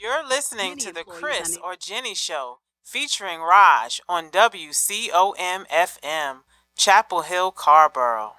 You're listening to the Chris or Jenny Show featuring Raj on WCOM FM, Chapel Hill, Carborough.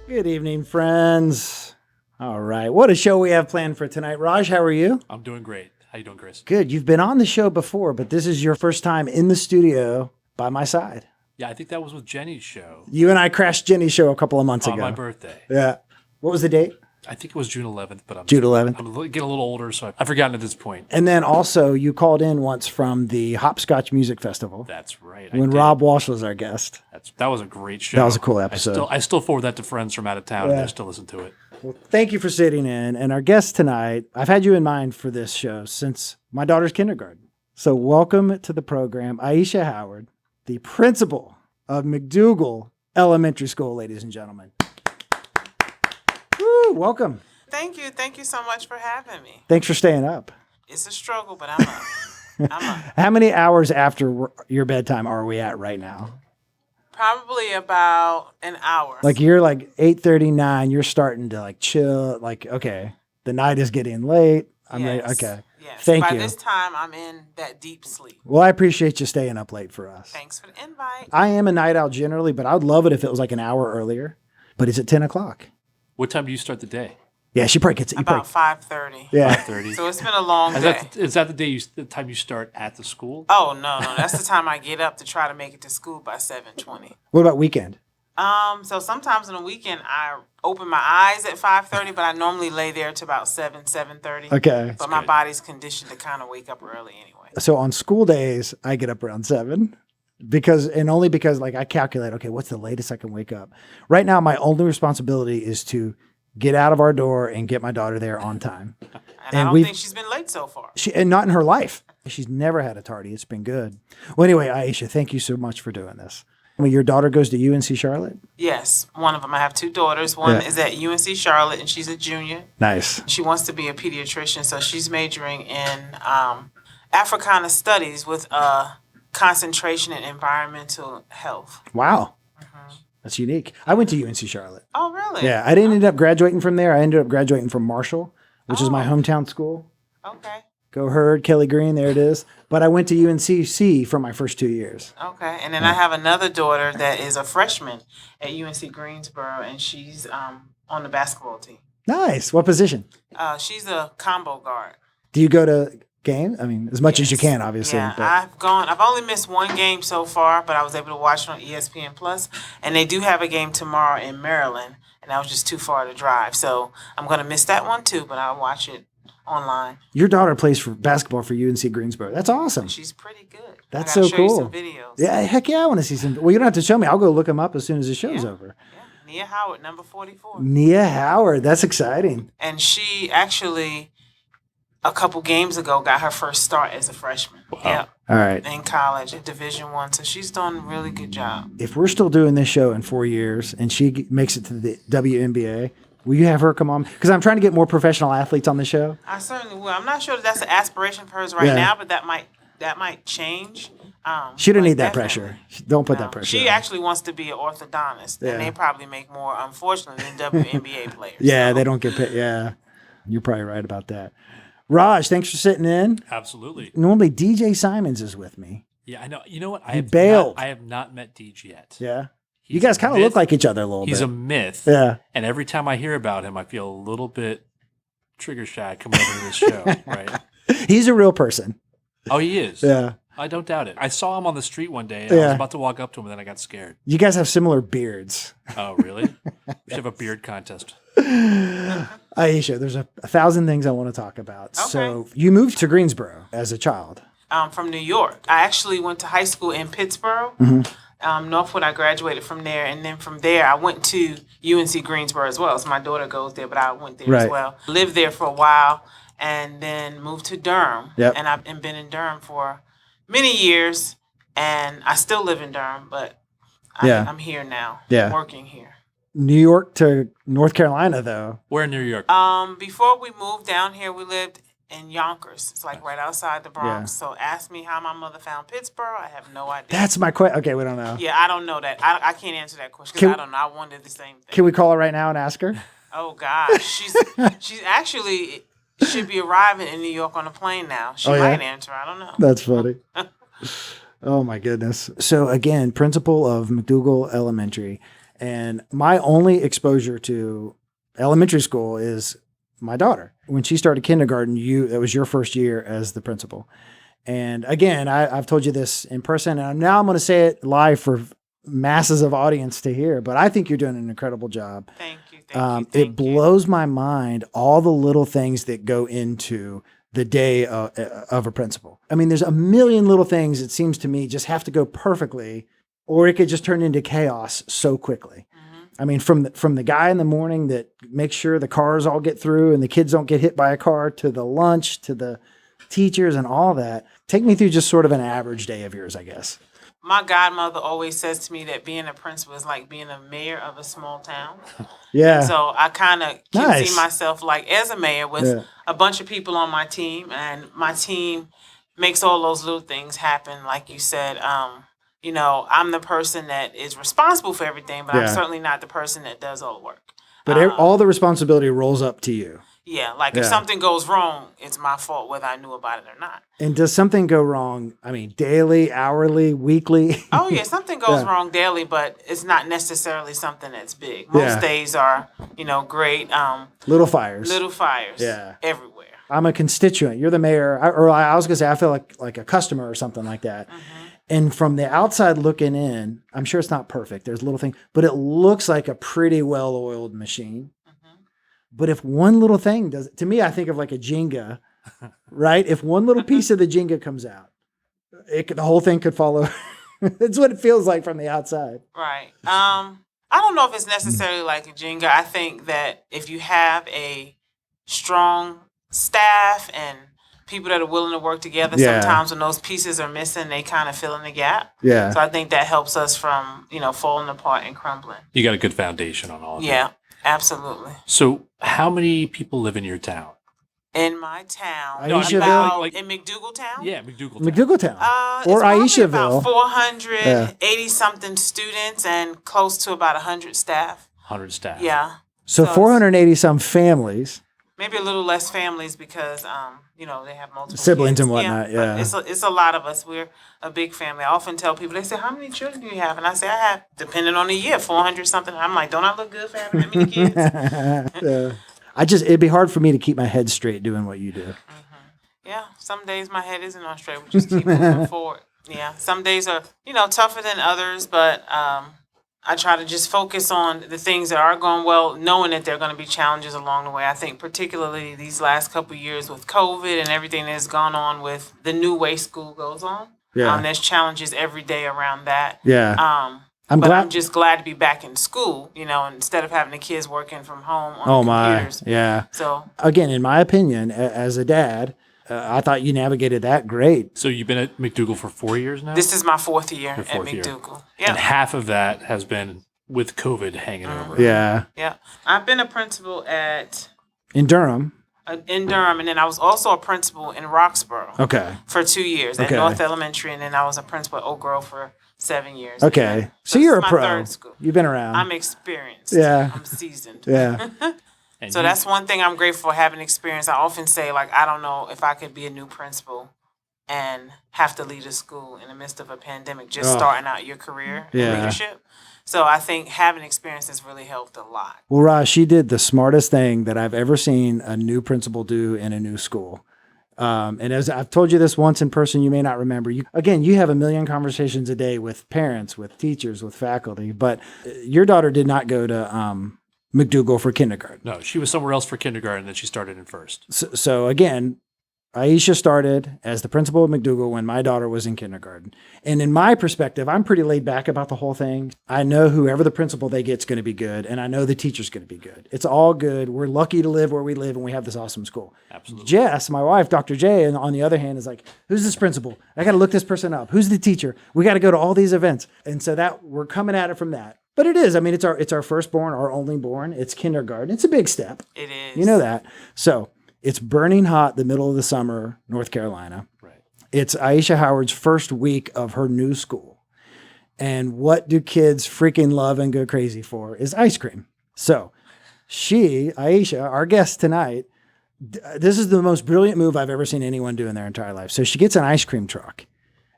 Good evening, friends. All right. What a show we have planned for tonight. Raj, how are you? I'm doing great. How you doing, Chris? Good. You've been on the show before, but this is your first time in the studio by my side. Yeah, I think that was with Jenny's show. You and I crashed Jenny's show a couple of months ago. On my birthday. Yeah. What was the date? I think it was June 11th, but June 11th. I'm getting a little older, so I've forgotten at this point. And then also you called in once from the Hopscotch Music Festival. That's right. When Rob Walsh was our guest. That was a great show. That was a cool episode. I still forward that to friends from out of town, and they still listen to it. Well, thank you for sitting in. And our guest tonight, I've had you in mind for this show since my daughter's kindergarten. So welcome to the program, Aisha Howard, the principal of McDougle Elementary School, ladies and gentlemen. Woo, welcome. Thank you. Thank you so much for having me. Thanks for staying up. It's a struggle, but I'm up. How many hours after your bedtime are we at right now? Probably about an hour. Like you're like 8:39, you're starting to like chill, like, okay, the night is getting late. I'm ready. Okay. Yes. Thank you. By this time, I'm in that deep sleep. Well, I appreciate you staying up late for us. Thanks for the invite. I am a night owl generally, but I would love it if it was like an hour earlier. But it's at 10 o'clock. What time do you start the day? Yeah, she probably gets it. About 5:30. Yeah. 5:30. So it's been a long day. Is that the time you start at the school? Oh, no. That's the time I get up to try to make it to school by 7:20. What about weekend? So sometimes on the weekend, I open my eyes at 5:30, but I normally lay there to about 7:30. Okay. But my body's conditioned to kind of wake up early anyway. So on school days, I get up around 7 only because like I calculate, okay, what's the latest I can wake up? Right now, my only responsibility is to get out of our door and get my daughter there on time. And I don't think she's been late so far. And not in her life. She's never had a tardy. It's been good. Well, anyway, Aisha, thank you so much for doing this. I mean, your daughter goes to UNC Charlotte? Yes, one of them. I have two daughters. One is at UNC Charlotte, and she's a junior. Nice. She wants to be a pediatrician, so she's majoring in Africana studies with a concentration in environmental health. Wow. That's unique. I went to UNC Charlotte. Oh, really? Yeah, I didn't end up graduating from there. I ended up graduating from Marshall, which is my hometown school. Okay. Go Herd, Kelly Green, there it is. But I went to UNCC for my first 2 years. Okay, and then I have another daughter that is a freshman at UNC Greensboro, and she's on the basketball team. Nice. What position? She's a combo guard. Do you go to games? I mean, as much as you can, obviously. Yeah, but. I've only missed one game so far, but I was able to watch it on ESPN Plus, and they do have a game tomorrow in Maryland, and that was just too far to drive. So I'm going to miss that one too, but I'll watch it online. Your daughter plays for basketball for UNC Greensboro. That's awesome. She's pretty good. That's I gotta so show cool. You some videos. Yeah, heck yeah, I want to see some. Well, you don't have to show me. I'll go look them up as soon as the show's over. Yeah, Nia Howard, number 44. Nia Howard, that's exciting. And she actually, a couple games ago, got her first start as a freshman. Wow. Yeah. All right. In college at Division I, so she's done a really good job. If we're still doing this show in 4 years and she makes it to the WNBA, will you have her come on? Because I'm trying to get more professional athletes on the show. I certainly will. I'm not sure that that's an aspiration for hers right now, but that might change. She don't need that definitely. pressure. Don't put that pressure. She on. actually wants to be an orthodontist, and they probably make more, unfortunately, than WNBA players. Yeah, so. they don't get paid. Yeah, you're probably right about that. Raj, thanks for sitting in. Absolutely. Normally, DJ Simons is with me. Yeah, I know. You know what? He bailed. I have not met Deej yet. Yeah. You He's guys a kind of myth. look like each other a little bit. He's a myth. Yeah. And every time I hear about him, I feel a little bit trigger shy coming over to this show, right? He's a real person. Oh, he is. Yeah. I don't doubt it. I saw him on the street one day, and I was about to walk up to him, and then I got scared. You guys have similar beards. Oh, really? We should have a beard contest. Aisha, there's a thousand things I want to talk about. Okay. So you moved to Greensboro as a child. From New York. I actually went to high school in Pittsburgh. Northwood, I graduated from there. And then from there, I went to UNC Greensboro as well. So my daughter goes there, but I went there as well. Lived there for a while and then moved to Durham. Yep. And I've been in Durham for many years. And I still live in Durham, but I'm here now, working here. New York to North Carolina, though. Where in New York? Before we moved down here, we lived in Yonkers. It's like right outside the Bronx. So ask me how my mother found Pittsburgh. I have no idea. That's my question. Okay, we don't know. Yeah, I don't know that. I can't answer that question because I don't know. I wondered the same thing. Can we call her right now and ask her? Oh gosh, she's actually should be arriving in New York on a plane now. She might answer. I don't know. That's funny. Oh my goodness. So again, principal of McDougle Elementary, and my only exposure to elementary school is my daughter. When she started kindergarten, that was your first year as the principal. And again, I've told you this in person, and now I'm going to say it live for masses of audience to hear, but I think you're doing an incredible job. Thank you. It blows my mind, all the little things that go into the day of a principal. I mean, there's a million little things, it seems to me, just have to go perfectly, or it could just turn into chaos so quickly. I mean, from the guy in the morning that makes sure the cars all get through and the kids don't get hit by a car, to the lunch, to the teachers and all that. Take me through just sort of an average day of yours, I guess. My godmother always says to me that being a principal is like being a mayor of a small town. Yeah. And so I kind of can see myself like as a mayor with a bunch of people on my team, and my team makes all those little things happen. Like you said, I'm the person that is responsible for everything, but I'm certainly not the person that does all the work. But all the responsibility rolls up to you. Yeah, if something goes wrong, it's my fault whether I knew about it or not. And does something go wrong, I mean, daily, hourly, weekly? Oh, yeah, something goes wrong daily, but it's not necessarily something that's big. Most days are, great. Little fires. Everywhere. I'm a constituent. You're the mayor. I was going to say, I feel like a customer or something like that. Mm-hmm. And from the outside looking in, I'm sure it's not perfect. There's little things, but it looks like a pretty well-oiled machine. But if one little thing does, to me, I think of like a Jenga, right? If one little piece of the Jenga comes out, the whole thing could fall over. That's what it feels like from the outside. Right. I don't know if it's necessarily like a Jenga. I think that if you have a strong staff and people that are willing to work together, sometimes when those pieces are missing, they kind of fill in the gap. Yeah. So I think that helps us from, falling apart and crumbling. You got a good foundation on all of that. Yeah. Absolutely. So how many people live in your town? In my town. Aishaville? In McDougle Town? Yeah, McDougle Town. McDougle Town. Or Aishaville. About 480-something students and close to about 100 staff. 100 staff. Yeah. So 480-some families. Maybe a little less families because, they have multiple siblings kids. And whatnot, yeah. It's a lot of us. We're a big family. I often tell people, they say, how many children do you have? And I say, I have, depending on the year, 400-something. I'm like, don't I look good for having that many kids? It'd be hard for me to keep my head straight doing what you do. Yeah, some days my head isn't on straight. We just keep moving forward. Yeah, some days are, tougher than others, but I try to just focus on the things that are going well, knowing that there are going to be challenges along the way. I think particularly these last couple of years with COVID and everything that's gone on with the new way school goes on. Yeah. There's challenges every day around that. Yeah. I'm just glad to be back in school, instead of having the kids working from home on computers. Yeah. So again, in my opinion, as a dad, I thought you navigated that great. So you've been at McDougle for 4 years now? This is my fourth year at McDougle. Yeah. And half of that has been with COVID hanging over. Yeah. Yeah. I've been a principal in Durham. And then I was also a principal in Roxborough. Okay. For 2 years at North Elementary, and then I was a principal at Oak Grove for 7 years. Okay. Yeah. So you're a my pro. Third school. You've been around. I'm experienced. Yeah. I'm seasoned. Yeah. So that's one thing I'm grateful for, having experience. I often say, I don't know if I could be a new principal and have to lead a school in the midst of a pandemic, just starting out your career in leadership. So I think having experience has really helped a lot. Well, Raj, she did the smartest thing that I've ever seen a new principal do in a new school. And as I've told you this once in person, you may not remember. You have a million conversations a day with parents, with teachers, with faculty, but your daughter did not go to McDougle for kindergarten. No, she was somewhere else for kindergarten, then she started in first. So again, Aisha started as the principal of McDougle when my daughter was in kindergarten. And in my perspective, I'm pretty laid back about the whole thing. I know whoever the principal they get is going to be good, and I know the teacher's going to be good. It's all good. We're lucky to live where we live, and we have this awesome school. Absolutely. Jess, my wife, Dr. J, and on the other hand, is like, who's this principal? I got to look this person up. Who's the teacher? We got to go to all these events. And so that we're coming at it from that. But it is. I mean, it's our firstborn, our only born. It's kindergarten. It's a big step. It is. You know that. So it's burning hot the middle of the summer, North Carolina. Right. It's Aisha Howard's first week of her new school. And what do kids freaking love and go crazy for is ice cream. So Aisha, our guest tonight, this is the most brilliant move I've ever seen anyone do in their entire life. So she gets an ice cream truck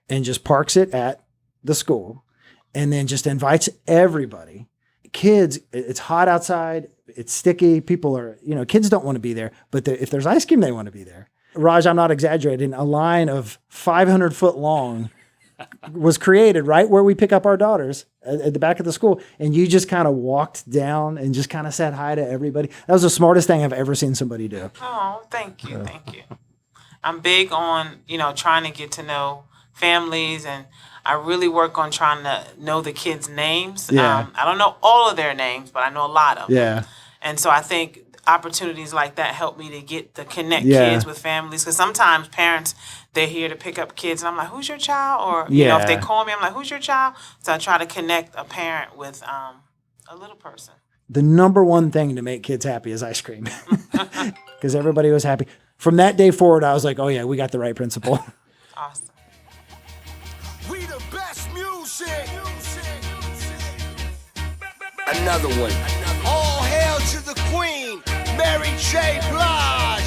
and just parks it at the school and then just invites everybody. Kids, it's hot outside. It's sticky. People are, kids don't want to be there, but if there's ice cream, they want to be there. Raj, I'm not exaggerating. A line of 500 foot long was created right where we pick up our daughters at the back of the school. And you just kind of walked down and just kind of said hi to everybody. That was the smartest thing I've ever seen somebody do. Oh, thank you. Thank you. I'm big on, trying to get to know families, and I really work on trying to know the kids' names. Yeah. I don't know all of their names, but I know a lot of them. Yeah. And so I think opportunities like that help me to connect kids with families. Because sometimes parents, they're here to pick up kids, and I'm like, who's your child? Or, if they call me, I'm like, who's your child? So I try to connect a parent with a little person. The number one thing to make kids happy is ice cream. Because everybody was happy. From that day forward, I was like, oh, yeah, we got the right principal. Awesome. We the best music. Another one. All hail to the queen, Mary J. Blige.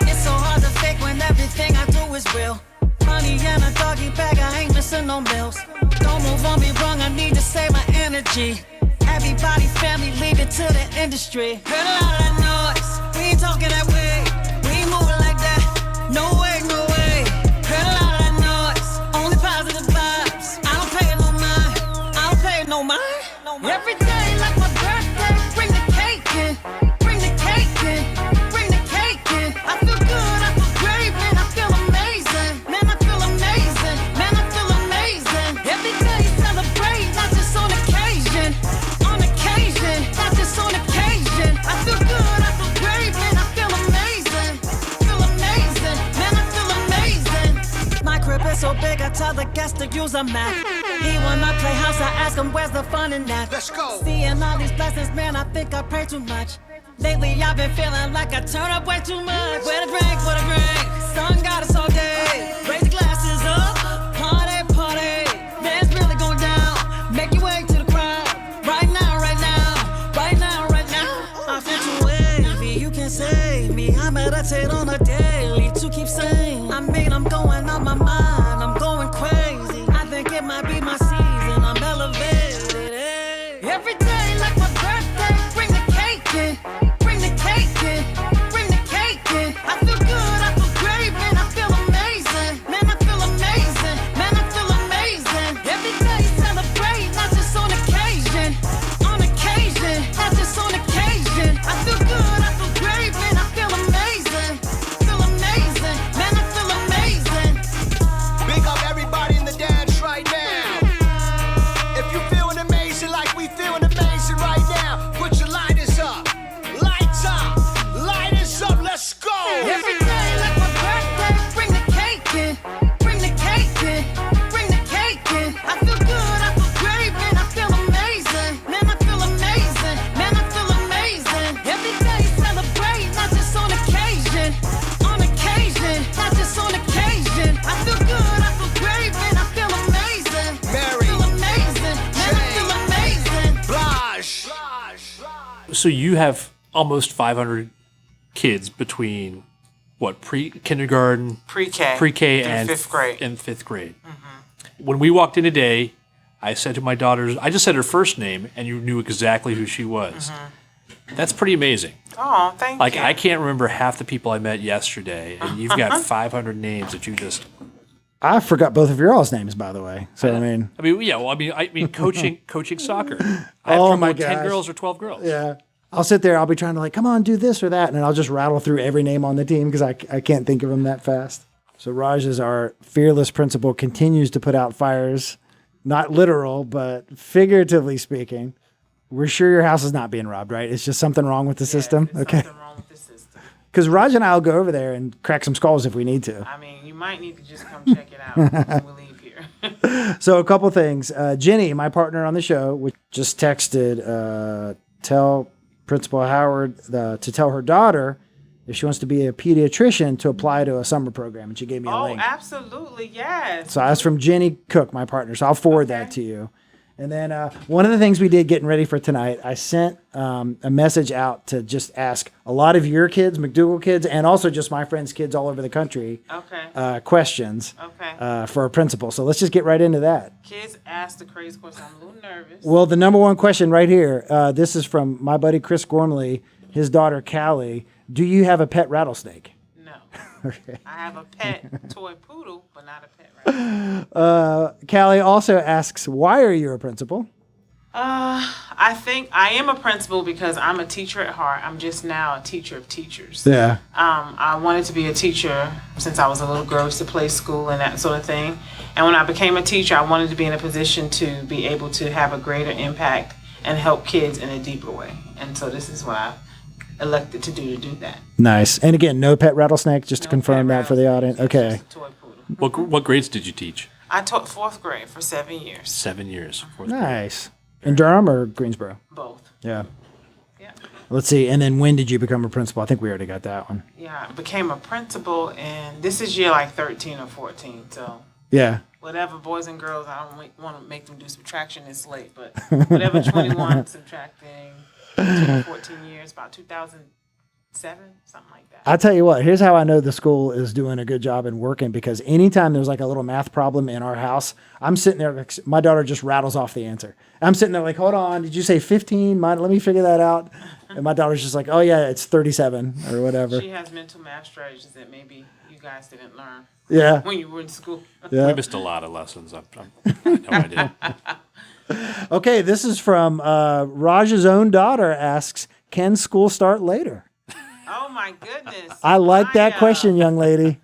It's so hard to fake when everything I do is real. Money and a doggy bag, I ain't missing no meals. Don't move on me wrong, I need to save my energy. Everybody, family, leave it to the industry. Heard a lot of that noise, we ain't talking that way. We ain't moving like that, no way, no way. Heard a lot of that noise, only positive vibes. I don't pay it no mind, I don't pay it no mind. Every day like my birthday, bring the cake in, bring the cake in, bring the cake in. I feel good, I feel great, man, I feel amazing. Man, I feel amazing, man, I feel amazing. Every day celebrate, not just on occasion, not just on occasion. I feel good, I feel great, man, I feel amazing, man, I feel amazing. My crib is so big, I tell the guests to use a map. He wanna play house, I ask him where's the fun in that. Let's go. Seeing all these blessings, man, I think I pray too much. Lately I've been feeling like I turn up way too much. Where the drink, for the drink. Sun got us all day. Raise the glasses up, party, party. Man's really going down. Make your way to the crowd. Right now, right now, right now, right now. I feel too wavy, you can save me. I meditate on a daily to keep sane. I mean, I'm going on my mind, I'm going crazy. I think it might be my season, I'm elevated. Hey. Every day like my birthday, bring the cake in, bring the cake in, bring the cake in. I feel good, I So you have almost 500 kids between what, kindergarten, pre-K, and fifth grade. When we walked in today, I said to my daughters, I just said her first name, and you knew exactly who she was. That's pretty amazing. Oh, thank you. Like, I can't remember half the people I met yesterday, and you've got 500 names that you just... I forgot both of your all's names, by the way. So, I mean, coaching soccer. I have oh my with 10 gosh. girls or 12 girls. yeah. I'll sit there. I'll be trying to like, come on, do this or that. And then I'll just rattle through every name on the team because I can't think of them that fast. So Raj, is our fearless principal, continues to put out fires, not literal, but figuratively speaking. We're sure your house is not being robbed, right? It's just something wrong with the system. Okay. Something wrong with the system. Because Raj and I will go over there and crack some skulls if we need to. I mean, you might need to just come check it out when we leave here. So a couple things. Jenny, my partner on the show, which just texted, tell Principal Howard to tell her daughter if she wants to be a pediatrician to apply to a summer program. And she gave me a link. Oh, absolutely, yes. So that's from Jenny Cook, my partner. So I'll forward that to you. And then one of the things we did getting ready for tonight, I sent a message out to just ask a lot of your kids, McDougle kids, and also just my friends' kids all over the country questions for a principal. So let's just get right into that. Kids ask the crazy question. I'm a little nervous. Well, the number one question right here, this is from my buddy Chris Gormley, his daughter Callie. Do you have a pet rattlesnake? No. Okay. I have a pet toy poodle, but not a pet rattlesnake. Callie also asks, why are you a principal? I think I am a principal because I'm a teacher at heart. I'm just now a teacher of teachers. Yeah. I wanted to be a teacher since I was a little girl, used to play school and that sort of thing. And when I became a teacher, I wanted to be in a position to be able to have a greater impact and help kids in a deeper way. And so this is what I elected to do that. Nice. And again, no pet rattlesnake, just to confirm that for the audience. Okay. Toy poodle. What grades did you teach? I taught fourth grade for 7 years. 7 years. Nice. In Durham or Greensboro? Both. Yeah. Yeah. Let's see. And then when did you become a principal? I think we already got that one. Yeah, I became a principal, and this is year like 13 or 14. So yeah. Whatever, boys and girls, I don't want to make them do subtraction this late, but whatever 21 subtracting 14 years, about 2007, something like that. I'll tell you what, here's how I know the school is doing a good job and working, because anytime there's like a little math problem in our house, I'm sitting there, like, my daughter just rattles off the answer. I'm sitting there like, hold on, did you say 15? Let me figure that out. And my daughter's just like, oh yeah, it's 37 or whatever. She has mental math strategies that maybe you guys didn't learn. Yeah. When you were in school. Yeah. We missed a lot of lessons. I have no idea. Okay, this is from Raj's own daughter asks, can school start later? Oh my goodness. I like that question, young lady.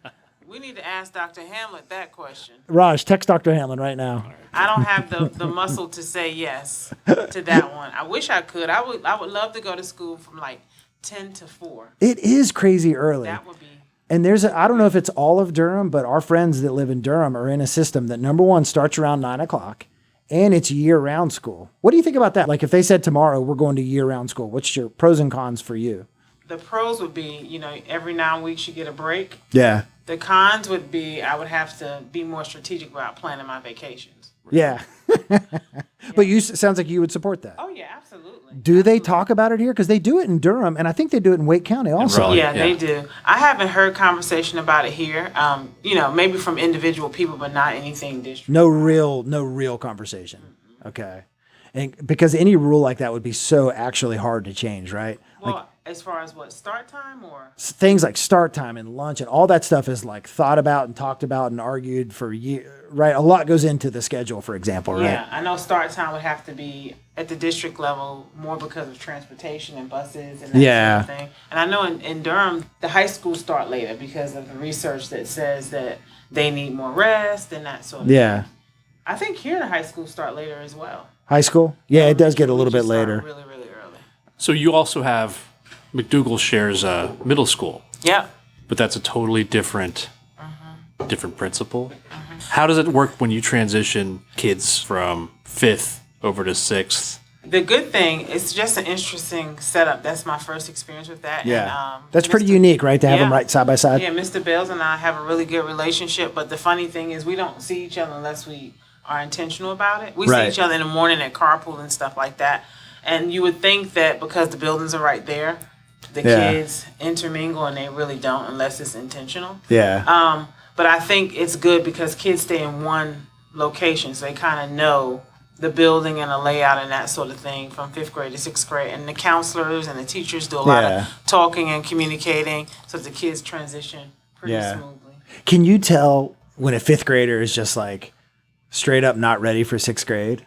We need to ask Dr. Hamlet that question. Raj, text Dr. Hamlin right now. I don't have the muscle to say yes to that one. I wish I could. I would love to go to school from like 10 to 4. It is crazy early. That would be. And I don't know if it's all of Durham, but our friends that live in Durham are in a system that, number one, starts around 9 o'clock, and it's year-round school. What do you think about that? Like if they said tomorrow we're going to year-round school, what's your pros and cons for you? The pros would be, every 9 weeks you get a break. Yeah. The cons would be I would have to be more strategic about planning my vacations. Yeah. But sounds like you would support that. Oh, yeah, absolutely. Do they talk about it here? Because they do it in Durham, and I think they do it in Wake County also. Yeah, they do. I haven't heard conversation about it here. Maybe from individual people, but not anything district. No real conversation. Mm-hmm. Okay. And because any rule like that would be so actually hard to change, right? Well, as far as what, start time or? Things like start time and lunch and all that stuff is like thought about and talked about and argued for years, right? A lot goes into the schedule, for example, right? Yeah, I know start time would have to be at the district level more because of transportation and buses and that sort of thing. And I know in Durham, the high schools start later because of the research that says that they need more rest and that sort of thing. I think here the high schools start later as well. High school? Yeah, it does get a little bit later. Really, really early. So you also have McDougle shares a middle school. Yeah. But that's a totally different principal. How does it work when you transition kids from 5th over to 6th? The good thing, it's just an interesting setup. That's my first experience with that. Yeah. And, that's pretty unique, right, to have them right side by side? Yeah, Mr. Bales and I have a really good relationship, but the funny thing is we don't see each other unless we are intentional about it. We see each other in the morning at carpool and stuff like that. And you would think that because the buildings are right there, the kids intermingle, and they really don't unless it's intentional. Yeah. But I think it's good because kids stay in one location, so they kind of know the building and the layout and that sort of thing from 5th grade to 6th grade. And the counselors and the teachers do a lot of talking and communicating so the kids transition pretty smoothly. Can you tell when a 5th grader is just like straight up not ready for 6th grade?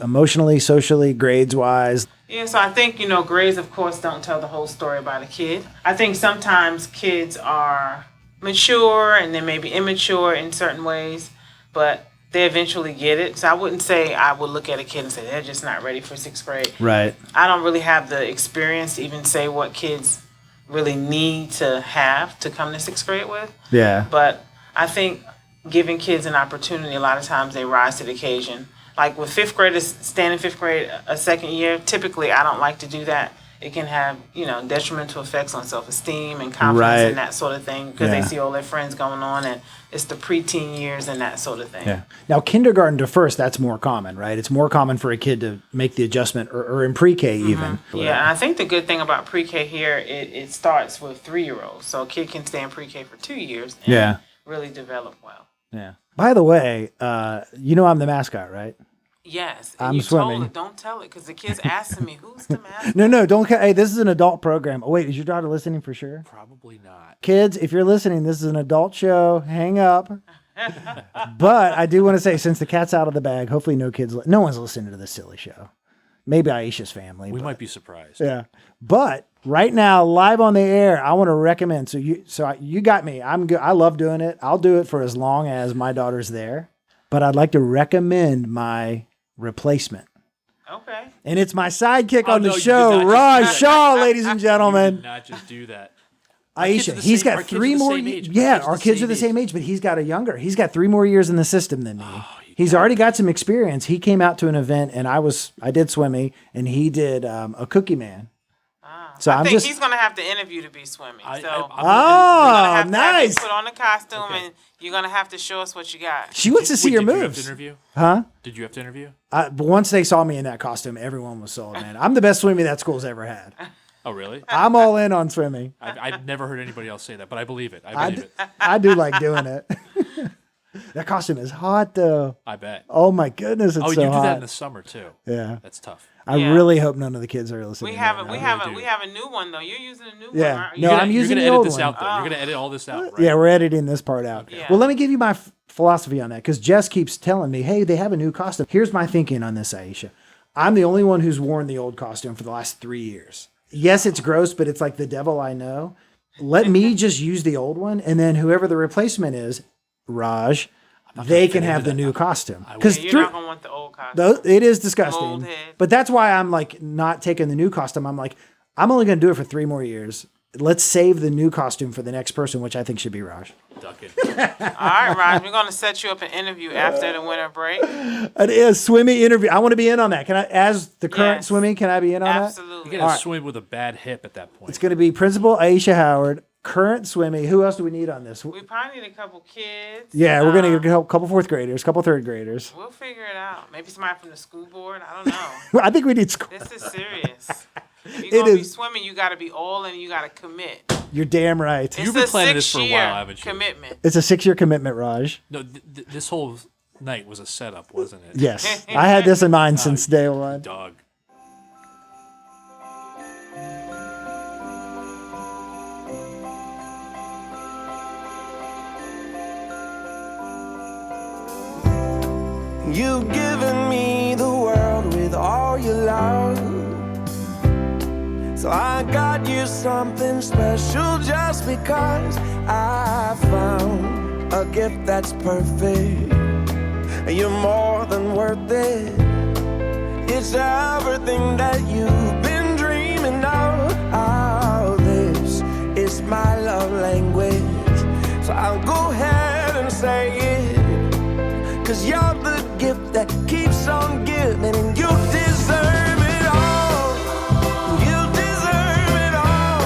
Emotionally, socially, grades wise? Yeah, so I think, grades, of course, don't tell the whole story about a kid. I think sometimes kids are mature and they may be immature in certain ways, but they eventually get it. So I wouldn't say I would look at a kid and say they're just not ready for 6th grade. Right. I don't really have the experience to even say what kids really need to have to come to 6th grade with. Yeah. But I think giving kids an opportunity, a lot of times they rise to the occasion. Like with 5th graders staying in 5th grade a second year, typically I don't like to do that. It can have, detrimental effects on self-esteem and confidence and that sort of thing because they see all their friends going on, and it's the preteen years and that sort of thing. Yeah. Now, kindergarten to 1st, that's more common, right? It's more common for a kid to make the adjustment, or in pre-K even. Yeah, and I think the good thing about pre-K here, it starts with 3-year-olds. So a kid can stay in pre-K for 2 years and really develop well. Yeah. By the way, I'm the mascot, right? Yes. I'm you swimming. Told it, don't tell it, because the kids asking me, who's the mascot? No, don't. Hey, this is an adult program. Oh, wait, is your daughter listening for sure? Probably not. Kids, if you're listening, this is an adult show. Hang up. But I do want to say, since the cat's out of the bag, hopefully no one's listening to this silly show. Maybe Aisha's family. We might be surprised. Yeah. But right now, live on the air, I want to recommend. So you got me. I'm good. I love doing it. I'll do it for as long as my daughter's there. But I'd like to recommend my replacement. Okay. And it's my sidekick on the show, Raj Shaw, ladies and gentlemen. You did not just do that. Aisha, he's got 3 more years. Yeah, our kids are the same age, but he's got 3 more years in the system than me. He's already got some experience. He came out to an event, and I did Swimmy, and he did a Cookie Man. So I think he's going to have to interview to be Swimmy. Nice. To put on the costume, and you're going to have to show us what you got. She wants to see your moves. Did you have to interview? Huh? Did you have to interview? But once they saw me in that costume, everyone was sold, man. I'm the best Swimmy that school's ever had. Oh, really? I'm all in on Swimmy. I've never heard anybody else say that, but I believe it. I believe it. I do like doing it. That costume is hot, though. I bet. Oh, my goodness, it's so hot. Oh, you do that in the summer, too. Yeah. That's tough. I really hope none of the kids are listening. We have a new one, though. You're using a new one, aren't you? No, I'm using the old one. You're going to edit this out, though. You're going to edit all this out, right? Yeah, we're editing this part out. Yeah. Well, let me give you my philosophy on that, because Jess keeps telling me, hey, they have a new costume. Here's my thinking on this, Aisha. I'm the only one who's worn the old costume for the last 3 years. Yes, it's gross, but it's like the devil I know. Let me just use the old one, and then whoever the replacement is, Raj, they can have the new costume. Because you're not going to want the old costume. It is disgusting. But that's why I'm like not taking the new costume. I'm like, I'm only going to do it for 3 more years. Let's save the new costume for the next person, which I think should be Raj. Duck it. All right, Raj, we're going to set you up an interview after the winter break. It is Swimmy interview. I want to be in on that. Can I, as the current Swimmy, can I be in on that? Absolutely. You're going to swim with a bad hip at that point. It's going to be Principal Aisha Howard, current Swimmy. Who else do we need on this? We probably need a couple kids. Yeah, we're going to get a couple 4th graders, couple 3rd graders. We'll figure it out. Maybe somebody from the school board. I don't know. I think we need school. This is serious. If you're going to be swimming, you got to be all in, you got to commit. You're damn right. You've been planning this for a while, haven't you? Commitment. It's a 6-year commitment, Raj. No, this whole night was a setup, wasn't it? Yes. I had this in mind since day one. Dog. You've given me the world with all your love, so I got you something special just because I found a gift that's perfect. You're more than worth it. It's everything that you've been dreaming of. Oh, this is my love language, so I'll go ahead and say it, 'cause you're the gift that keeps on giving, and you deserve it all. You deserve it all.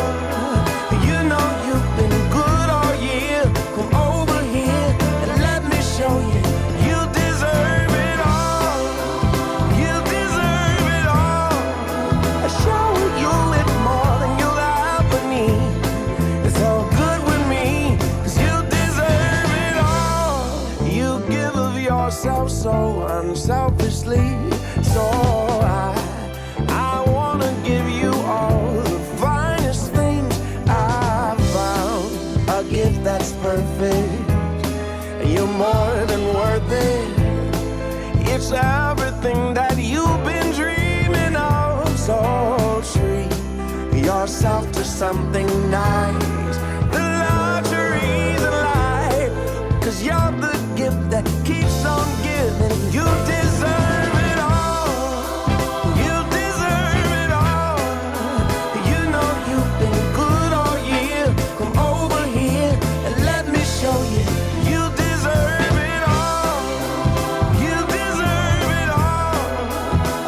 You know you've been good all year. Come over here and let me show you. You deserve it all. You deserve it all. myself so unselfishly. So I wanna give you all the finest things I've found. A gift that's perfect, you're more than worth it. It's everything that you've been dreaming of. So treat yourself to something nice. The luxuries of life, 'cause you're the gift that keeps on giving. You deserve it all. You deserve it all. You know you've been good all year. Come over here and let me show you. You deserve it all. You deserve it all.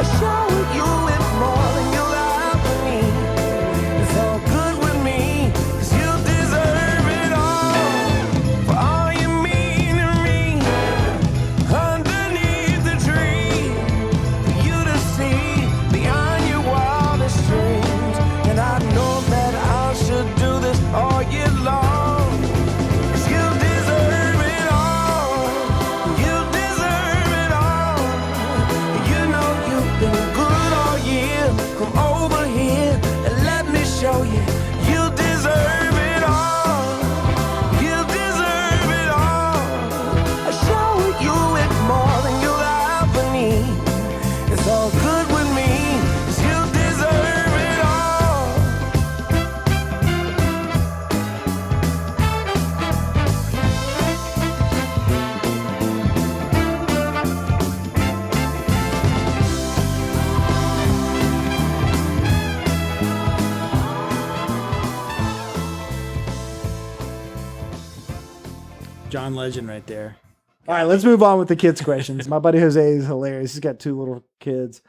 I shower you with more than you'll ever need. It's all good with me, 'cause you deserve it all. For all you mean to me, underneath the tree, for you to see beyond your wildest dreams. And I know that I should do this all year long, 'cause you deserve it all. You deserve it all. You know you've been good all year. Come over here and let me show you. You deserve it all. You deserve it all. I shower you with more than you'll ever need. It's all good with me, 'cause you deserve it all. John Legend right there. All right, let's move on with the kids' questions. My buddy Jose is hilarious. He's got 2 little kids.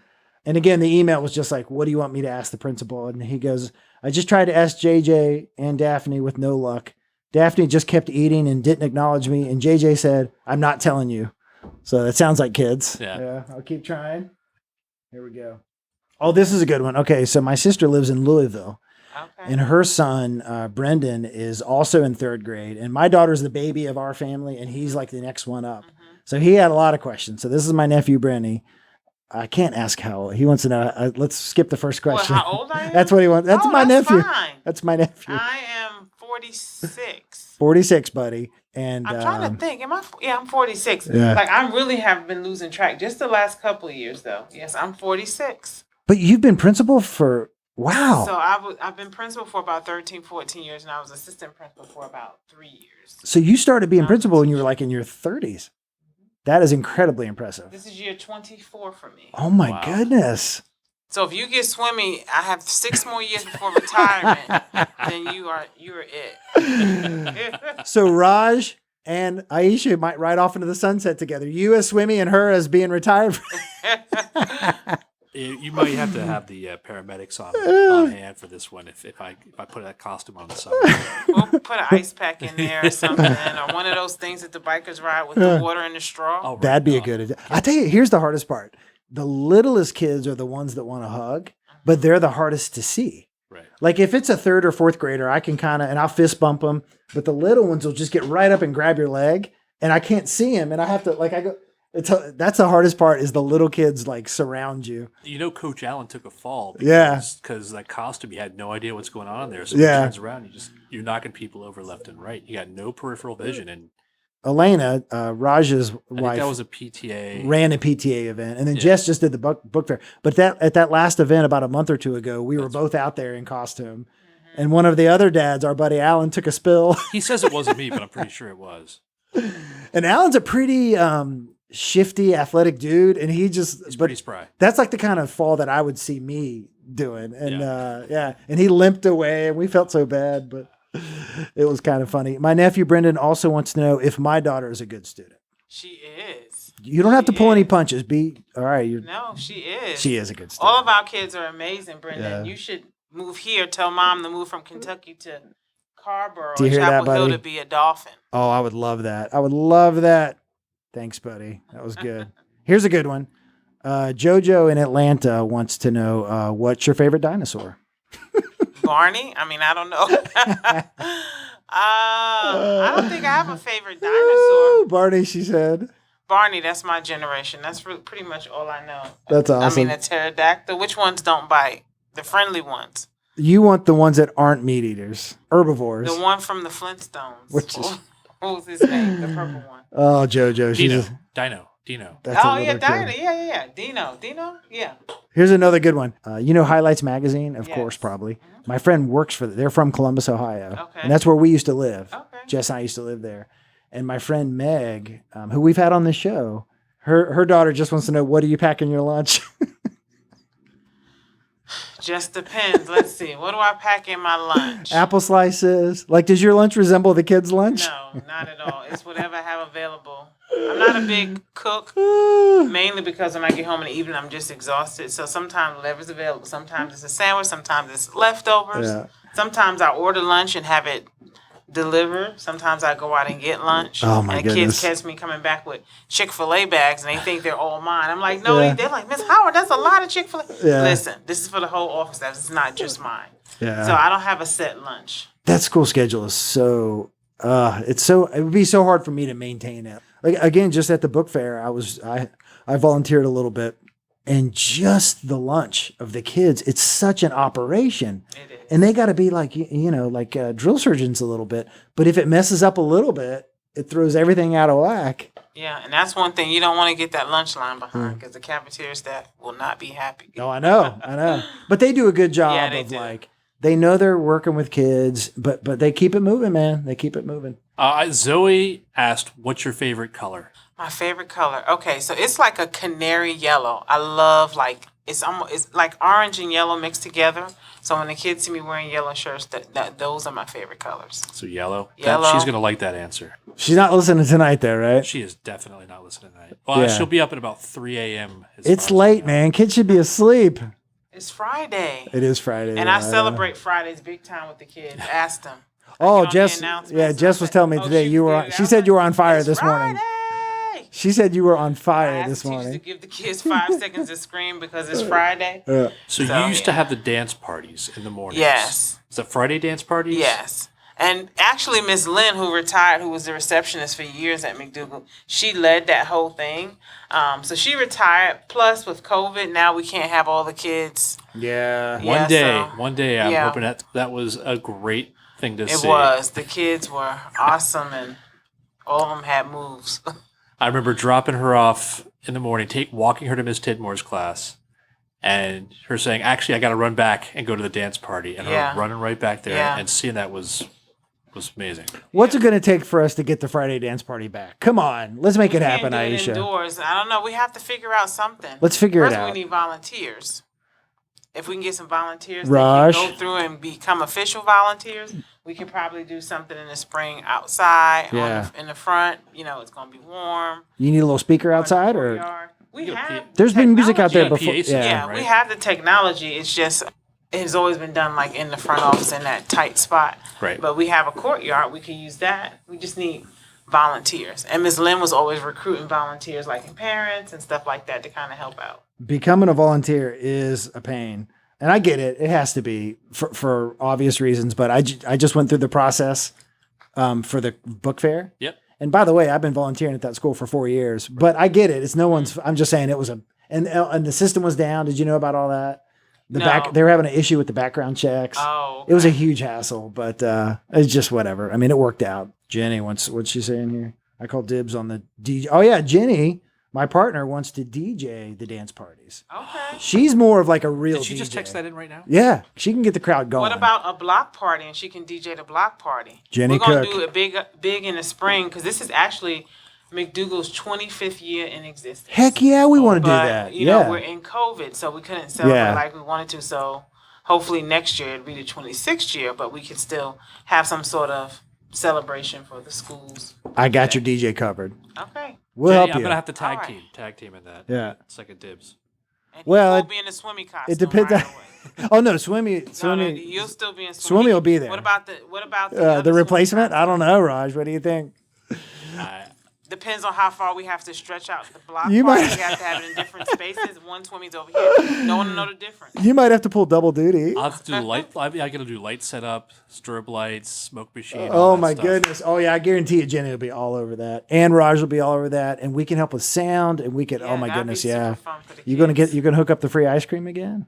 And again, the email was just like, what do you want me to ask the principal? And he goes, I just tried to ask JJ and Daphne with no luck. Daphne just kept eating and didn't acknowledge me. And JJ said, I'm not telling you. So that sounds like kids. Yeah. I'll keep trying. Here we go. Oh, this is a good one. Okay, so my sister lives in Louisville. Okay. And her son, Brendan, is also in 3rd grade. And my daughter's the baby of our family, and he's like the next one up. So he had a lot of questions. So this is my nephew, Brendan. I can't ask how old. He wants to know. Let's skip the first question. Well, how old I am? That's what he wants. That's my nephew. Fine. That's my nephew. I am 46. 46, buddy. And I'm trying to think. I'm 46. Yeah. Like, I really have been losing track just the last couple of years, though. Yes, I'm 46. But you've been principal for, wow. So I've been principal for about 13, 14 years, and I was assistant principal for about 3 years. So you started being principal when you were like in your 30s. That is incredibly impressive. This is year 24 for me. Oh my goodness. So if you get Swimmy, I have 6 more years before retirement. Then you're it. So Raj and Aisha might ride off into the sunset together. You as Swimmy and her as being retired. You might have to have the paramedics on hand for this one if I put that costume on the summer. We'll put an ice pack in there or something, or one of those things that the bikers ride with the water and the straw. Oh, right. That'd be a good idea. I tell you, here's the hardest part. The littlest kids are the ones that want to hug, but they're the hardest to see. Right. Like if it's a 3rd or 4th grader, I can and I'll fist bump them, but the little ones will just get right up and grab your leg, and I can't see them, and I have to that's the hardest part is the little kids like surround you. You know, Coach Allen took a fall because that costume, you had no idea what's going on in there. So when he turns around, you're knocking people over left and right. You got no peripheral vision. And Elena, Raj's wife, that was a PTA, ran a PTA event, and then Jess just did the book fair. But at that last event about a month or 2 ago, we were both out there in costume, and one of the other dads, our buddy Alan, took a spill. He says it wasn't me, but I'm pretty sure it was. And Alan's a pretty shifty, athletic dude, and he's pretty spry. That's like the kind of fall that I would see me doing, and and he limped away, and we felt so bad, but it was kind of funny. My nephew Brendan also wants to know if my daughter is a good student. She is. You don't have to pull any punches. All right. No, she is. She is a good student. All of our kids are amazing, Brendan. Yeah. You should move here. Tell Mom to move from Kentucky to Carborough Do you or hear that, Chapel Hill buddy? to be a Dolphin. Oh, I would love that. I would love that. Thanks, buddy. That was good. Here's a good one. Jojo in Atlanta wants to know, what's your favorite dinosaur? Barney? I mean, I don't know. I don't think I have a favorite dinosaur. Barney, she said. Barney, that's my generation. That's pretty much all I know. That's awesome. I mean, a pterodactyl. Which ones don't bite? The friendly ones. You want the ones that aren't meat eaters, herbivores. The one from the Flintstones. Which is... What was his name? The purple one. Oh, JoJo. Dino. Oh, yeah, Dino. Yeah. Dino. Yeah. Here's another good one. Highlights Magazine? Of course, probably. Mm-hmm. My friend works for they're from Columbus, Ohio. Okay. And that's where we used to live. Okay. Jess and I used to live there. And my friend Meg, who we've had on the show, her daughter just wants to know, what do you pack in your lunch? Just depends. Let's see. What do I pack in my lunch? Apple slices. Like, does your lunch resemble the kids' lunch? No, not at all. It's whatever I have available. I'm not a big cook, mainly because when I get home in the evening, I'm just exhausted. So sometimes whatever's available. Sometimes it's a sandwich. Sometimes it's leftovers. Yeah. Sometimes I order lunch and have it delivered. Sometimes I go out and get lunch. Oh, my goodness. Kids catch me coming back with Chick-fil-A bags, and they think they're all mine. I'm like, no, they're like, Miss Howard, that's a lot of Chick-fil-A. Yeah. Listen, this is for the whole office. That's not just mine. Yeah. So I don't have a set lunch. That school schedule is so... it would be so hard for me to maintain it. Like, again, just at the book fair, I volunteered a little bit, and just the lunch of the kids, it's such an operation. It is. And they got to be like, drill surgeons a little bit. But if it messes up a little bit, it throws everything out of whack. Yeah, and that's one thing you don't want to get that lunch line behind, because the cafeteria staff will not be happy. Oh, I know. But they do a good job they know they're working with kids, but they keep it moving, man. They keep it moving. Zoe asked, what's your favorite color? My favorite color. Okay, so it's like a canary yellow. I love it's like orange and yellow mixed together. So when the kids see me wearing yellow shirts, those are my favorite colors. So yellow? Yellow. She's going to like that answer. She's not listening tonight though, right? She is definitely not listening tonight. Well, she'll be up at about 3 a.m. It's late, man. Kids should be asleep. It's Friday. It is Friday. And I celebrate Fridays big time with the kids. Ask them. Oh, Jess. Yeah, Jess was telling me today you were on. She said you were on fire this morning. She said you were on fire this morning. To give the kids 5 seconds to scream because it's Friday. So you used to have the dance parties in the mornings. Yes. Is that Friday dance parties? Yes. And actually, Miss Lynn, who retired, who was the receptionist for years at McDougle, she led that whole thing. So she retired. Plus, with COVID, now we can't have all the kids. Yeah. One day, I'm hoping that was a great thing to see. It was. The kids were awesome, and all of them had moves. I remember dropping her off in the morning, walking her to Miss Tidmore's class, and her saying, actually, I got to run back and go to the dance party. And her running right back there and seeing that was amazing. What's it going to take for us to get the Friday dance party back? Come on. Let's make it happen, Aisha. Indoors. I don't know. We have to figure out something. Let's figure it out. First, we need volunteers. If we can get some volunteers that can go through and become official volunteers, we can probably do something in the spring outside in the front. It's going to be warm. You need a little speaker outside? There's been music out there before. We have the technology. It's just... It has always been done in the front office in that tight spot. Right. But we have a courtyard. We can use that. We just need volunteers. And Ms. Lynn was always recruiting volunteers, like parents and stuff like that, to kind of help out. Becoming a volunteer is a pain. And I get it. It has to be for obvious reasons. But I just went through the process for the book fair. Yep. And by the way, I've been volunteering at that school for 4 years. But I get it. It's no one's. I'm just saying it was and the system was down. Did you know about all that? They were having an issue with the background checks. Oh, okay. It was a huge hassle, but it's just whatever. I mean, it worked out. Jenny what's she saying here? I called dibs on the DJ. Oh yeah, Jenny, my partner, wants to DJ the dance parties. Okay. She's more of like a real DJ. Did she just text that in right now? Yeah, she can get the crowd going. What about a block party, and she can DJ the block party? Jenny We're going to do it big in the spring, because this is actually McDougle's 25th year in existence. Heck yeah, we want to do that. You know, we're in COVID, so we couldn't celebrate like we wanted to. So hopefully next year it'll be the 26th year, but we can still have some sort of celebration for the schools. I got your DJ covered. Okay. We'll help you. I'm going to have to tag team in that. Yeah. Second dibs. And we'll be in the Swimmy costume. It depends. Oh no, Swimmy. No, you'll still be in Swimmy. Swimmy will be there. What about the replacement? I don't know, Raj. What do you think? Depends on how far we have to stretch out the block. We have to have it in different spaces. One Swimmy's over here. No one know the difference. You might have to pull double duty. I'll have to do light. I got to do light setup, strobe lights, smoke machine. Oh my goodness! Oh yeah, I guarantee you, Jenny will be all over that, and Raj will be all over that, and we can help with sound, and we can. Oh my goodness, yeah. You're gonna hook up the free ice cream again?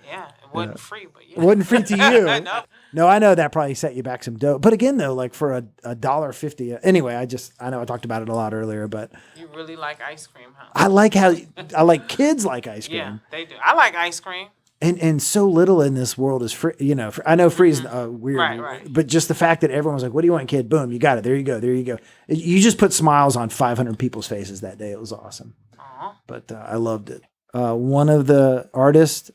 Yeah, it wasn't free, but yeah. It wasn't free to you. I know. No, I know that probably set you back some dough. But again, though, like for $1.50. Anyway, I know I talked about it a lot earlier, but you really like ice cream, huh? I like kids like ice cream. Yeah, they do. I like ice cream. And so little in this world is free. You know, I know free is weird, right. But just the fact that everyone was like, "What do you want, kid?" Boom, you got it. There you go. There you go. You just put smiles on 500 people's faces that day. It was awesome. But I loved it. One of the artists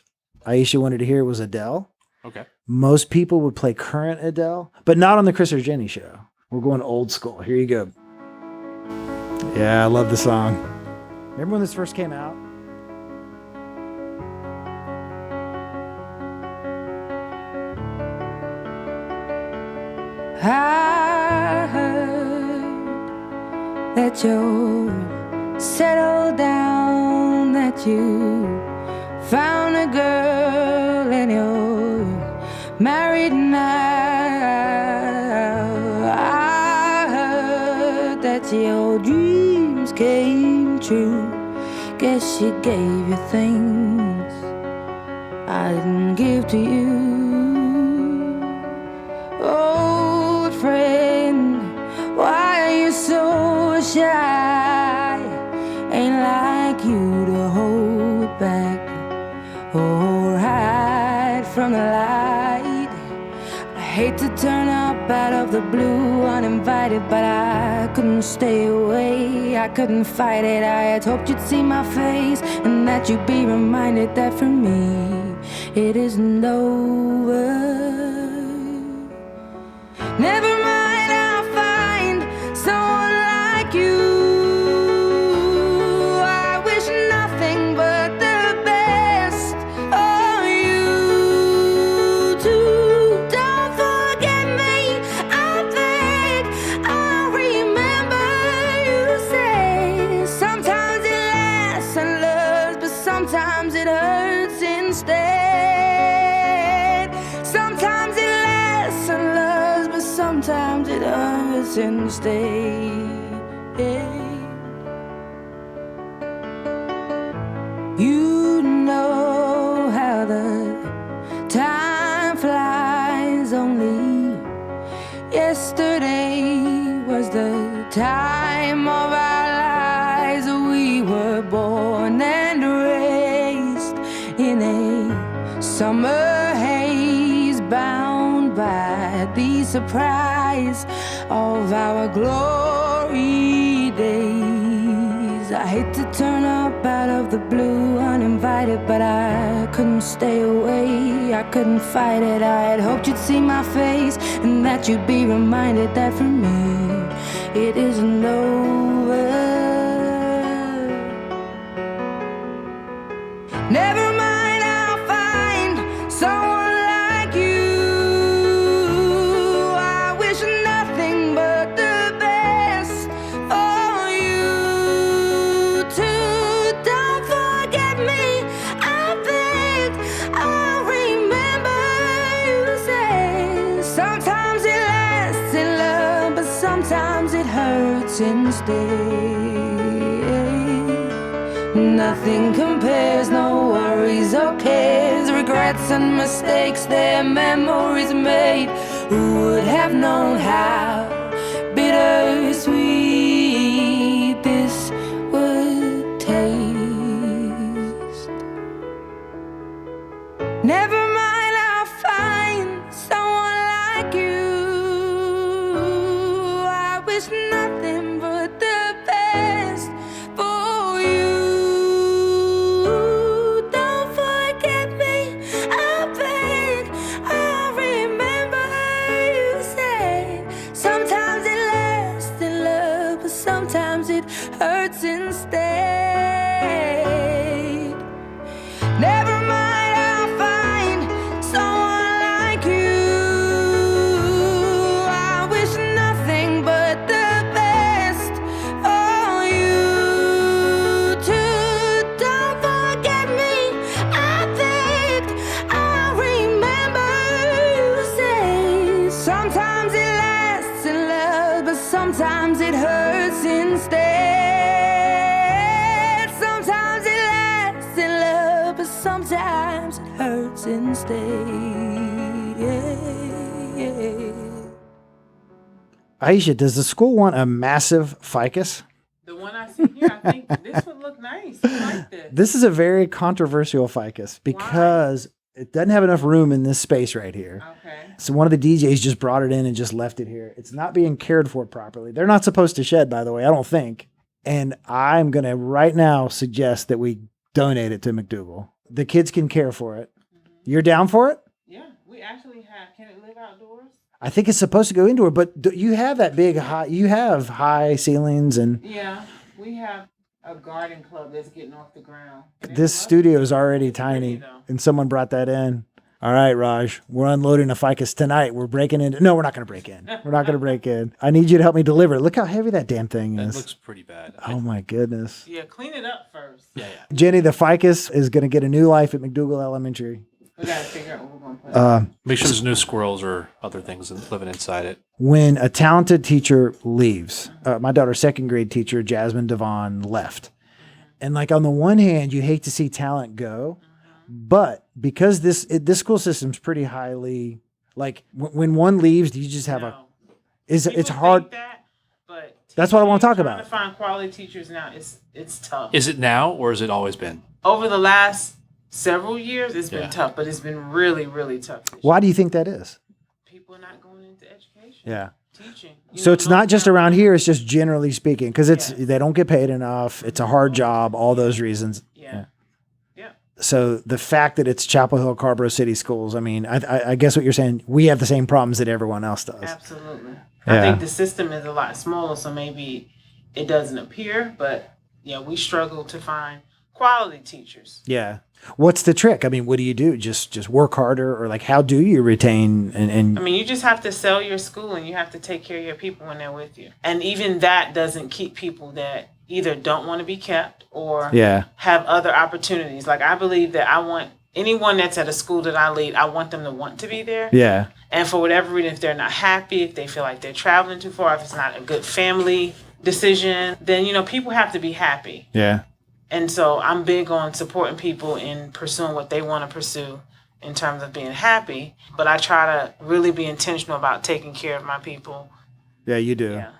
Aisha wanted to hear was Adele. Okay. Most people would play current Adele, but not on the Chris or Jenny show. We're going old school. Here you go. Yeah, I love the song. Remember when this first came out? I heard that you settled down, that you found a girl and you're married now. I heard that your dreams came true. Guess she gave you things I didn't give to you. Old friend, why are you so shy? Ain't like you to hold back or hide from the light. I hate to turn up out of the blue uninvited, but I couldn't stay away. I couldn't fight it. I had hoped you'd see my face and that you'd be reminded that for me it isn't over. Never mind, I'll find someone like you. I wish nothing but the best of you too. Don't forget me, I think I remember you say sometimes it lasts and loves, but sometimes it hurts instead. Sometimes it lasts and loves, but sometimes it hurts instead. You know how the time flies. Only yesterday was the time of our lives. We were born and raised in a summer haze, bound by the surprise of our glory days. I hate to turn up out of the blue uninvited, but I couldn't stay away. I couldn't fight it. I had hoped you'd see my face and that you'd be reminded that for me it isn't over. Never mind, I'll find someone like you. I wish nothing but the best for you too. Don't forget me, I think I remember you say sometimes it lasts in love, but sometimes it hurts instead. Nothing compares, no worries or cares, regrets and mistakes, their memories made. Who would have known how bittersweet this would taste? Never mind, I'll find someone like you. I wish nothing but the best for you. Don't forget me, I think I remember you say sometimes it lasts in love, but sometimes it hurts instead. Never mind, I'll find someone like you. I wish nothing but the best for Aisha, does the school want a massive ficus? The one I see here, I think this would look nice. I like this. This is a very controversial ficus because it doesn't have enough room in this space right here. Okay. So one of the DJs just brought it in and just left it here. It's not being cared for properly. They're not supposed to shed, by the way, I don't think. And I'm going to right now suggest that we donate it to McDougle. The kids can care for it. You're down for it? Yeah, we actually have. Can it live outdoors? I think it's supposed to go indoor, but you have that big high. You have high ceilings and. Yeah, we have a garden club that's getting off the ground. This studio is already tiny, and someone brought that in. All right, Raj, we're unloading a ficus tonight. We're breaking in. No, we're not going to break in. We're not going to break in. I need you to help me deliver. Look how heavy that damn thing is. That looks pretty bad. Oh my goodness. Yeah, clean it up first. Yeah. Jenny, the ficus is going to get a new life at McDougle Elementary. We got to figure out what we're going to put. Make sure there's no squirrels or other things living inside it. When a talented teacher leaves, my daughter's second grade teacher, Jasmine Devon, left. And like on the one hand, you hate to see talent go, but because this school system's pretty highly, like when one leaves, you just have it's hard. But that's what I want to talk about. Trying to find quality teachers now, it's tough. Is it now or has it always been? Over the last several years, it's been tough, but it's been really, really tough. Why do you think that is? People are not going into education. Yeah. Teaching. So it's not just around here, it's just generally speaking, because they don't get paid enough. It's a hard job, all those reasons. Yeah. So the fact that it's Chapel Hill, Carborough City schools, I mean, I guess what you're saying, we have the same problems that everyone else does. Absolutely. Yeah. I think the system is a lot smaller, so maybe it doesn't appear, but we struggle to find quality teachers. Yeah. What's the trick? I mean, what do you do? Just work harder, or like how do you retain and I mean, you just have to sell your school and you have to take care of your people when they're with you. And even that doesn't keep people that either don't want to be kept or have other opportunities. Like I believe that I want anyone that's at a school that I lead, I want them to want to be there. Yeah. And for whatever reason, if they're not happy, if they feel like they're traveling too far, if it's not a good family decision, then people have to be happy. Yeah. And so I'm big on supporting people in pursuing what they want to pursue in terms of being happy. But I try to really be intentional about taking care of my people. Yeah, you do. Yeah.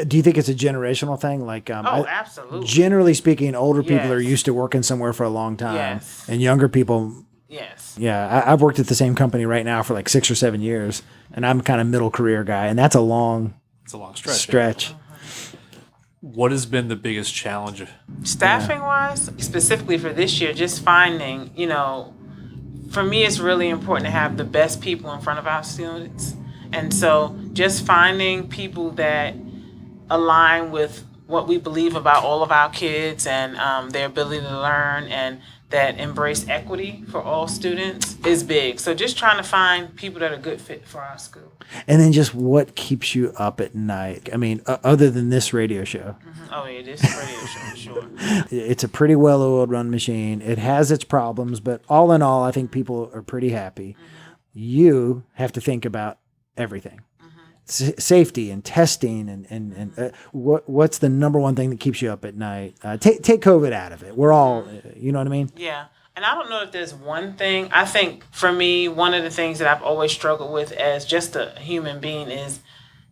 Do you think it's a generational thing? Like, absolutely. Generally speaking, older people are used to working somewhere for a long time, and younger people. Yes. Yeah, I've worked at the same company right now for like 6 or 7 years, and I'm kind of middle career guy, and that's a long. It's a long stretch. Yeah. What has been the biggest challenge? Staffing wise, specifically for this year, just finding, for me, it's really important to have the best people in front of our students. And so just finding people that align with what we believe about all of our kids and their ability to learn and that embrace equity for all students is big. So just trying to find people that are a good fit for our school. And then just what keeps you up at night? I mean, other than this radio show. Mm-hmm. Oh, yeah, this radio show for sure. It's a pretty well-oiled run machine. It has its problems, but all in all, I think people are pretty happy. Mm-hmm. You have to think about everything. Safety and testing and what's the number one thing that keeps you up at night? Take COVID out of it. We're all, you know what I mean? Yeah. And I don't know if there's one thing. I think for me, one of the things that I've always struggled with as just a human being is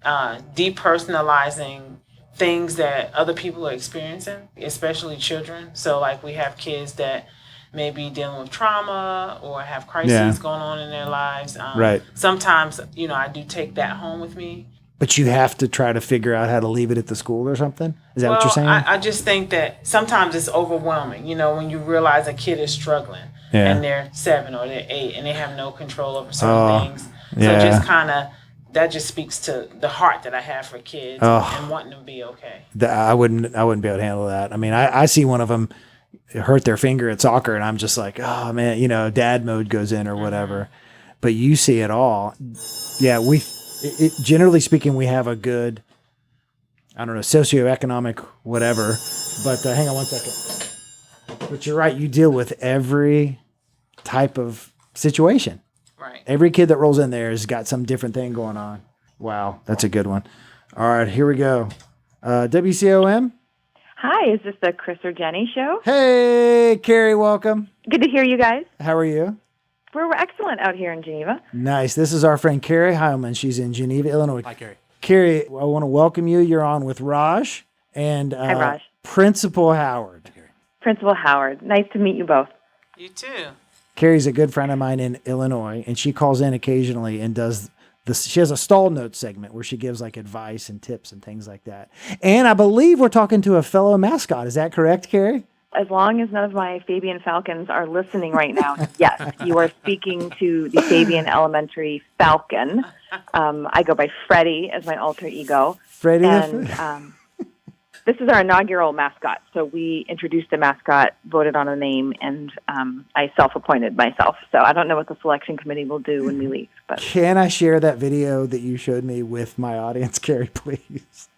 depersonalizing things that other people are experiencing, especially children. So like we have kids that may be dealing with trauma or have crises going on in their lives. Right. Sometimes, I do take that home with me. But you have to try to figure out how to leave it at the school or something? Is that what you're saying? I just think that sometimes it's overwhelming, when you realize a kid is struggling and they're 7 or they're 8 and they have no control over certain things. So just kind of, that just speaks to the heart that I have for kids and wanting them to be okay. I wouldn't be able to handle that. I mean, I see one of them hurt their finger at soccer and I'm just like, oh man, dad mode goes in or whatever. But you see it all. Yeah, generally speaking, we have a good, I don't know, socioeconomic whatever. But hang on one second. But you're right. You deal with every type of situation. Right. Every kid that rolls in there has got some different thing going on. Wow, that's a good one. All right, here we go. WCOM. Hi, is this the Chris or Jenny show? Hey, Kerri, welcome. Good to hear you guys. How are you? We're excellent out here in Geneva. Nice. This is our friend Kerri Heilman. She's in Geneva, Illinois. Hi, Kerri. Kerri, I want to welcome you. You're on with Raj and Hi, Raj. Principal Howard. Principal Howard. Nice to meet you both. You too. Kerri's a good friend of mine in Illinois, and she calls in occasionally and does this. She has a stall notes segment where she gives like advice and tips and things like that. And I believe we're talking to a fellow mascot. Is that correct, Kerri? As long as none of my Fabian Falcons are listening right now, yes, you are speaking to the Fabian Elementary Falcon. I go by Freddie as my alter ego. Freddie? And this is our inaugural mascot. So we introduced a mascot, voted on a name, and I self-appointed myself. So I don't know what the selection committee will do when we leave. But Can I share that video that you showed me with my audience, Kerri, please?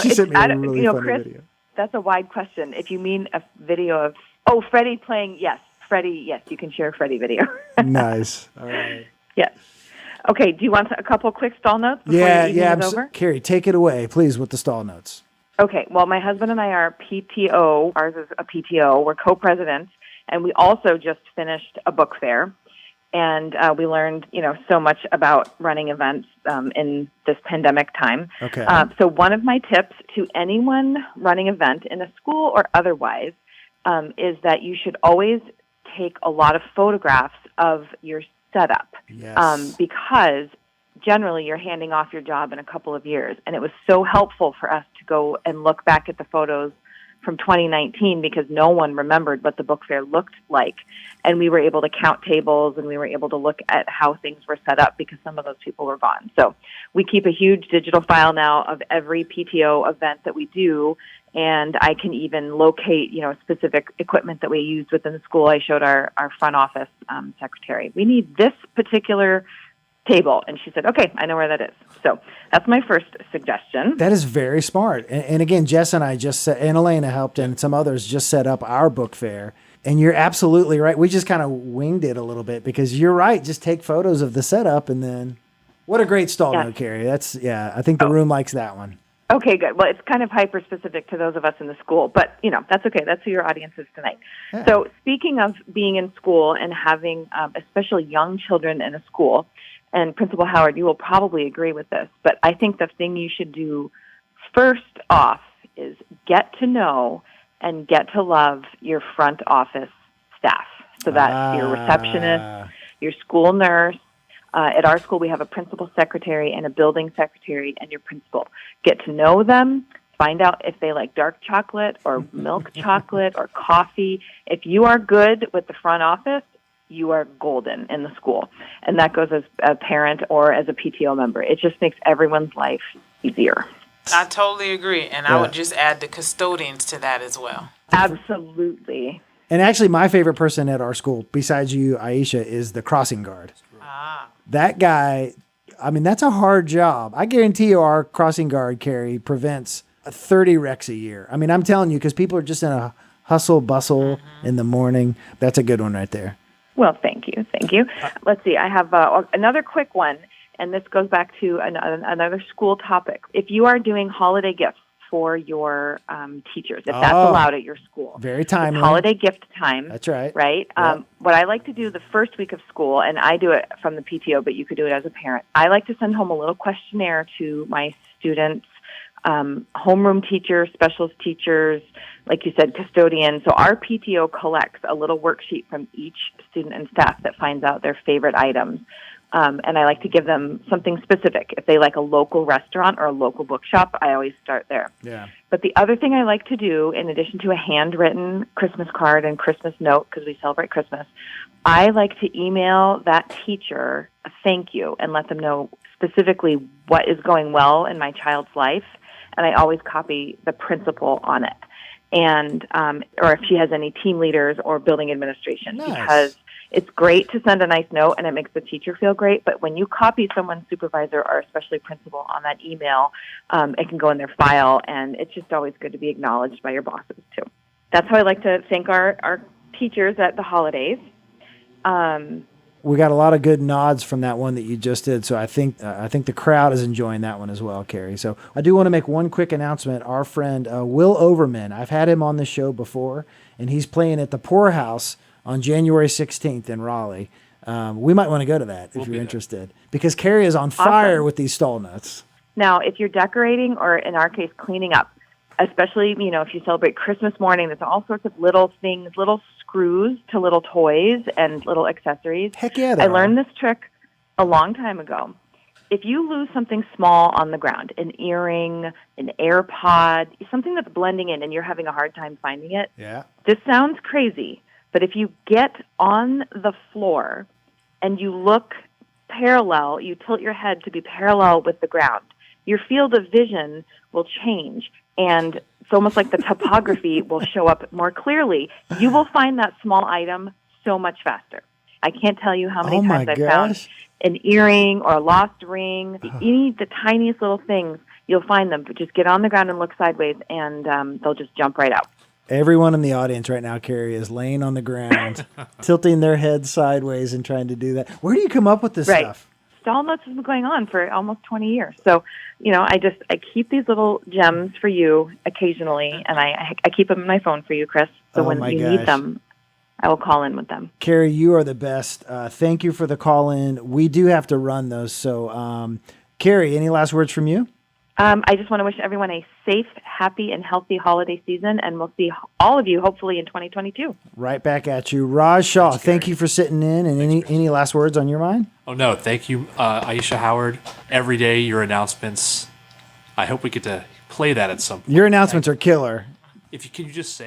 She sent me a really funny Chris, video. That's a wide question. If you mean a video of, Freddie playing, yes, you can share Freddie video. Nice. All right. Yes. Okay, do you want a couple quick stall notes before Yeah, your evening is over? Kerri, take it away, please, with the stall notes. Okay, well, my husband and I are PTO. Ours is a PTO. We're co-presidents, and we also just finished a book fair. And we learned, so much about running events in this pandemic time. Okay. So one of my tips to anyone running an event in a school or otherwise is that you should always take a lot of photographs of your setup. Yes. Because generally you're handing off your job in a couple of years. And it was so helpful for us to go and look back at the photos from 2019 because no one remembered what the book fair looked like. And we were able to count tables and we were able to look at how things were set up because some of those people were gone. So we keep a huge digital file now of every PTO event that we do. And I can even locate, specific equipment that we used within the school. I showed our front office secretary, we need this particular table. And she said, okay, I know where that is. So that's my first suggestion. That is very smart. And again, Jess and I and Elena helped and some others just set up our book fair. And you're absolutely right. We just kind of winged it a little bit because you're right. Just take photos of the setup and then what a great stall note, Kerri. I think the room likes that one. Okay, good. Well, it's kind of hyper-specific to those of us in the school, but, that's okay. That's who your audience is tonight. Yeah. So speaking of being in school and having especially young children in a school, and Principal Howard, you will probably agree with this, but I think the thing you should do first off is get to know and get to love your front office staff. So that's your receptionist, your school nurse. At our school, we have a principal secretary and a building secretary and your principal. Get to know them. Find out if they like dark chocolate or milk chocolate or coffee. If you are good with the front office, you are golden in the school. And that goes as a parent or as a PTO member. It just makes everyone's life easier. I totally agree. And I would just add the custodians to that as well. Absolutely. And actually, my favorite person at our school, besides you, Aisha, is the crossing guard. That guy, that's a hard job. I guarantee you our crossing guard, Kerri, prevents 30 wrecks a year. I'm telling you, because people are just in a hustle bustle in the morning. That's a good one right there. Well, thank you. Let's see. I have another quick one, and this goes back to another school topic. If you are doing holiday gifts for your teachers, if that's allowed at your school. Very timely. It's holiday gift time. That's right. Right? Yep. What I like to do the first week of school, and I do it from the PTO, but you could do it as a parent, I like to send home a little questionnaire to my students, homeroom teachers, specials teachers, like you said, custodians. So our PTO collects a little worksheet from each student and staff that finds out their favorite items. And I like to give them something specific. If they like a local restaurant or a local bookshop, I always start there. Yeah. But the other thing I like to do, in addition to a handwritten Christmas card and Christmas note, because we celebrate Christmas, I like to email that teacher a thank you and let them know specifically what is going well in my child's life. And I always copy the principal on it. And or if she has any team leaders or building administration, because it's great to send a nice note and it makes the teacher feel great. But when you copy someone's supervisor or especially principal on that email, it can go in their file. And it's just always good to be acknowledged by your bosses, too. That's how I like to thank our teachers at the holidays. We got a lot of good nods from that one that you just did. So I think the crowd is enjoying that one as well, Kerri. So I do want to make one quick announcement. Our friend Will Overman, I've had him on the show before, and he's playing at the Poorhouse on January 16th in Raleigh. We might want to go to that if you're interested, because Kerri is on fire with these stall nuts. Now, if you're decorating or, in our case, cleaning up, especially, if you celebrate Christmas morning, there's all sorts of little things, little screws to little toys and little accessories. Heck yeah, I learned this trick a long time ago. If you lose something small on the ground, an earring, an AirPod, something that's blending in and you're having a hard time finding it, this sounds crazy, but if you get on the floor and you look parallel, you tilt your head to be parallel with the ground, your field of vision will change, and it's almost like the topography will show up more clearly. You will find that small item so much faster. I can't tell you how many times I've found an earring or a lost ring, the tiniest little things, you'll find them. But just get on the ground and look sideways, and they'll just jump right out. Everyone in the audience right now, Kerri, is laying on the ground, tilting their head sideways and trying to do that. Where do you come up with this stuff? Stall Notes has been going on for almost 20 years. So, I keep these little gems for you occasionally, and I keep them in my phone for you, Chris. So when you need them, I will call in with them. Kerri, you are the best. Thank you for the call in. We do have to run those. So, Kerri, any last words from you? I just want to wish everyone a safe, happy, and healthy holiday season, and we'll see all of you hopefully in 2022. Right back at you. Raj Shaw, thank you for sitting in, and any last words on your mind? Oh, no, thank you, Aisha Howard. Every day, your announcements. I hope we get to play that at some point. Your announcements are killer. Can you just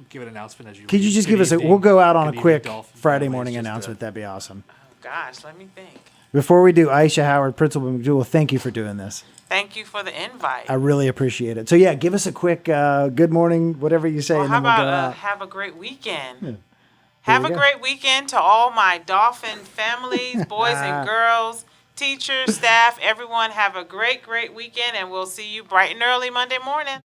give an announcement as you... Could you just give us we'll go out on a quick Friday morning announcement. That'd be awesome. Oh, gosh, let me think. Before we do, Aisha Howard, Principal McDougle, thank you for doing this. Thank you for the invite. I really appreciate it. So, give us a quick good morning, whatever you say. Well, and how then we'll about go have a great weekend? Yeah. Have a great weekend to all my dolphin families, boys and girls, teachers, staff, everyone. Have a great, great weekend, and we'll see you bright and early Monday morning.